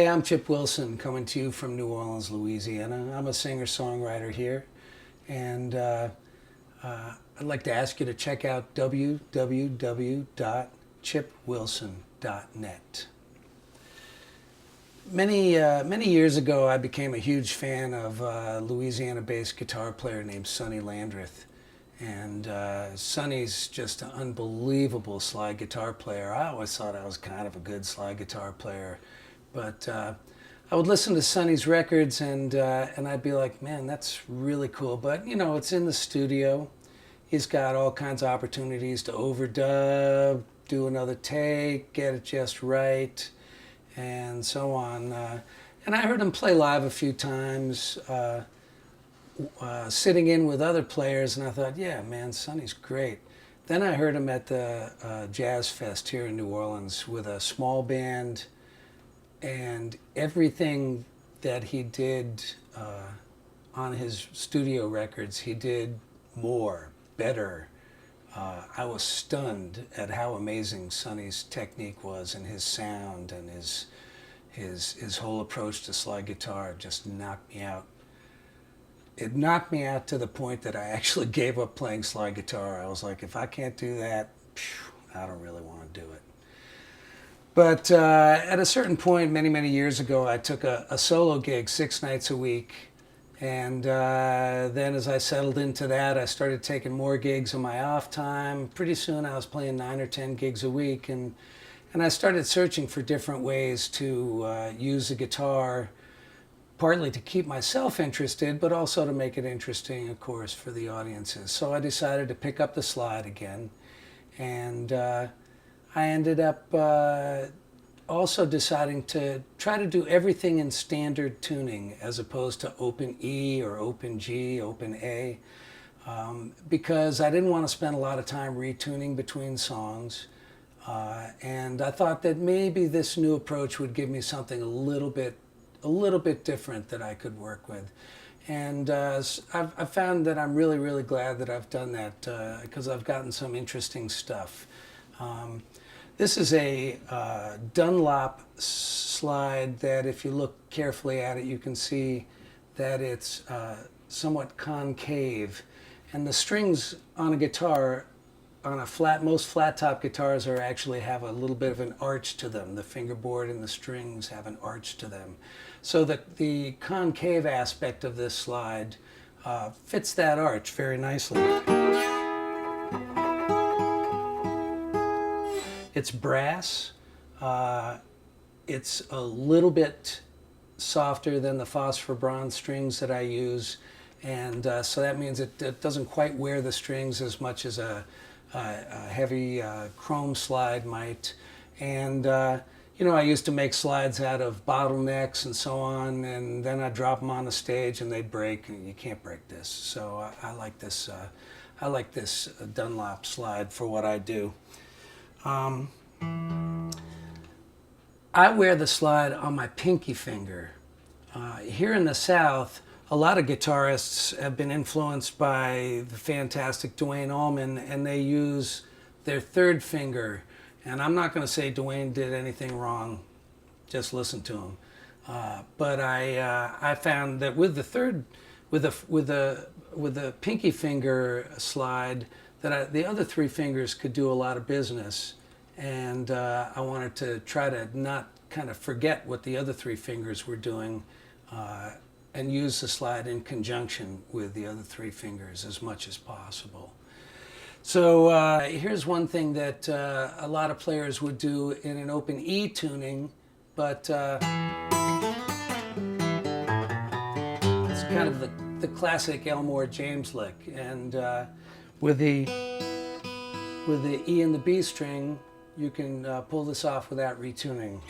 Hey, I'm Chip Wilson, coming to you from New Orleans, Louisiana. I'm a singer-songwriter here, and I'd like to ask you to check out www.chipwilson.net. Many years ago, I became a huge fan of a Louisiana-based guitar player named Sonny Landreth. And Sonny's just an unbelievable slide guitar player. I always thought I was kind of a good slide guitar player. But I would listen to Sonny's records and I'd be like, man, that's really cool. But, you know, it's in the studio. He's got all kinds of opportunities to overdub, do another take, get it just right, and so on. And I heard him play live a few times, sitting in with other players, and I thought, yeah, man, Sonny's great. Then I heard him at the Jazz Fest here in New Orleans with a small band, and everything that he did on his studio records, he did more, better. I was stunned at how amazing Sonny's technique was, and his sound, and his whole approach to slide guitar just knocked me out. It knocked me out to the point that I actually gave up playing slide guitar. I was like, if I can't do that, I don't really want to do it. But at a certain point, many years ago, I took a solo gig 6 nights a week. And then as I settled into that, I started taking more gigs on my off time. Pretty soon I was playing 9 or 10 gigs a week. And I started searching for different ways to use the guitar, partly to keep myself interested, but also to make it interesting, of course, for the audiences. So I decided to pick up the slide again. And I ended up also deciding to try to do everything in standard tuning as opposed to open E or open G, open A, because I didn't want to spend a lot of time retuning between songs. And I thought that maybe this new approach would give me something a little bit different that I could work with. And I've found that I'm really glad that I've done that because I've gotten some interesting stuff. This is a Dunlop slide that if you look carefully at it, you can see that it's somewhat concave. And the strings on a guitar, on a most flat top guitars actually have a little bit of an arch to them. The fingerboard and the strings have an arch to them. So that the concave aspect of this slide fits that arch very nicely. It's brass. It's a little bit softer than the phosphor bronze strings that I use, and so that means it doesn't quite wear the strings as much as a heavy chrome slide might. And you know, I used to make slides out of bottlenecks and so on, and then I'd drop them on the stage and they'd break, and you can't break this. So I like this. I like this Dunlop slide for what I do. I wear the slide on my pinky finger. Here in the South, a lot of guitarists have been influenced by the fantastic Duane Allman, and they use their third finger. And I'm not going to say Duane did anything wrong, just listen to him. But I found that with the pinky finger slide, that the other 3 fingers could do a lot of business. And I wanted to try to not kind of forget what the other 3 fingers were doing and use the slide in conjunction with the other 3 fingers as much as possible. So here's one thing that a lot of players would do in an open E tuning, but it's kind of the classic Elmore James lick. And with the E and the B string, you can pull this off without retuning.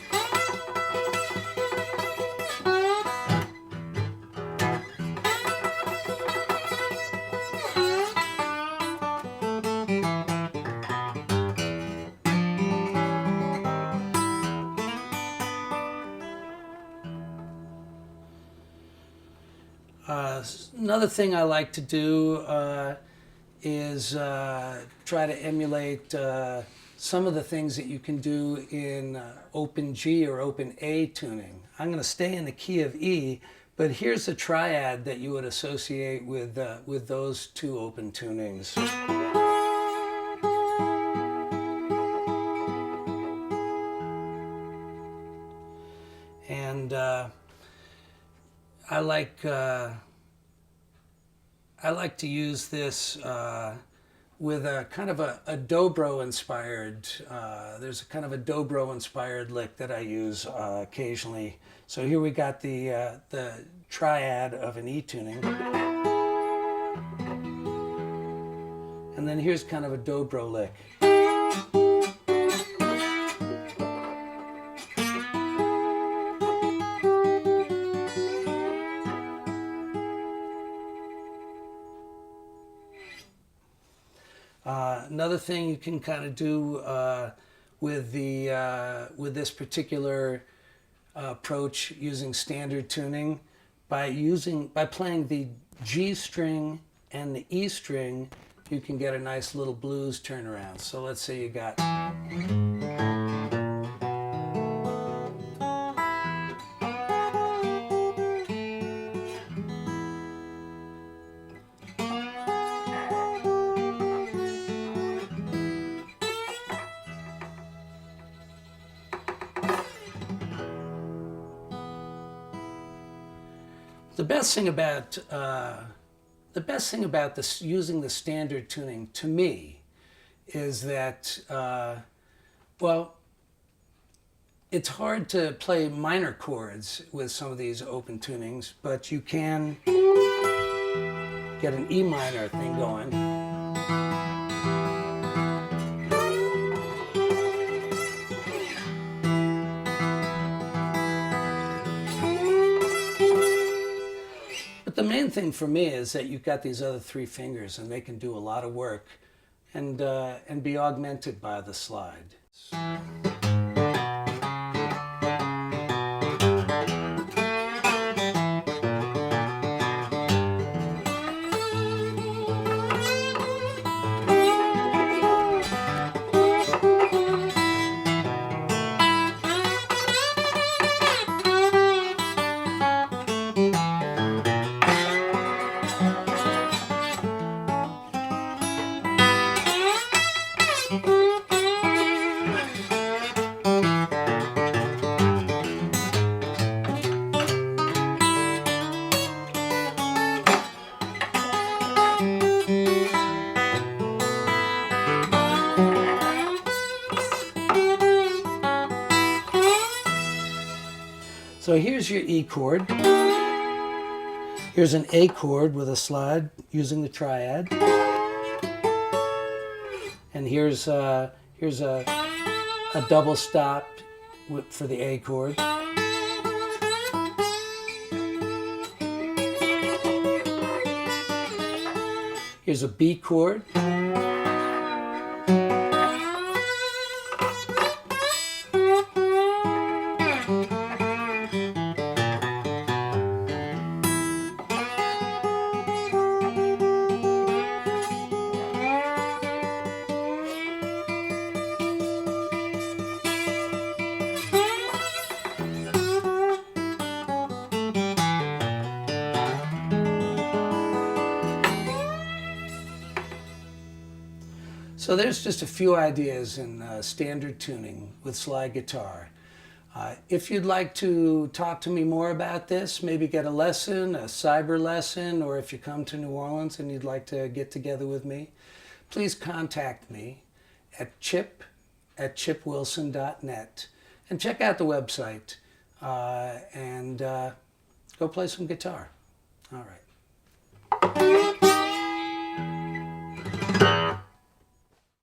Another thing I like to do is try to emulate some of the things that you can do in open G or open A tuning. I'm going to stay in the key of E, but here's a triad that you would associate with those two open tunings. And I like to use this with a kind of a dobro inspired, there's a kind of a dobro inspired lick that I use occasionally. So here we got the triad of an E tuning. And then here's kind of a dobro lick. Another thing you can kind of do with this particular approach using standard tuning, by playing the G string and the E string, you can get a nice little blues turnaround. So let's say you got. The best thing about this, using the standard tuning, to me, is that well, it's hard to play minor chords with some of these open tunings, but you can get an E minor thing going. The main thing for me is that you've got these other three fingers, and they can do a lot of work and be augmented by the slide. So here's your E chord. Here's an A chord with a slide using the triad. And here's a double stop for the A chord. Here's a B chord. So there's just a few ideas in standard tuning with slide guitar. If you'd like to talk to me more about this, maybe get a lesson, a cyber lesson, or if you come to New Orleans and you'd like to get together with me, please contact me at chip@chipwilson.net and check out the website and go play some guitar. All right.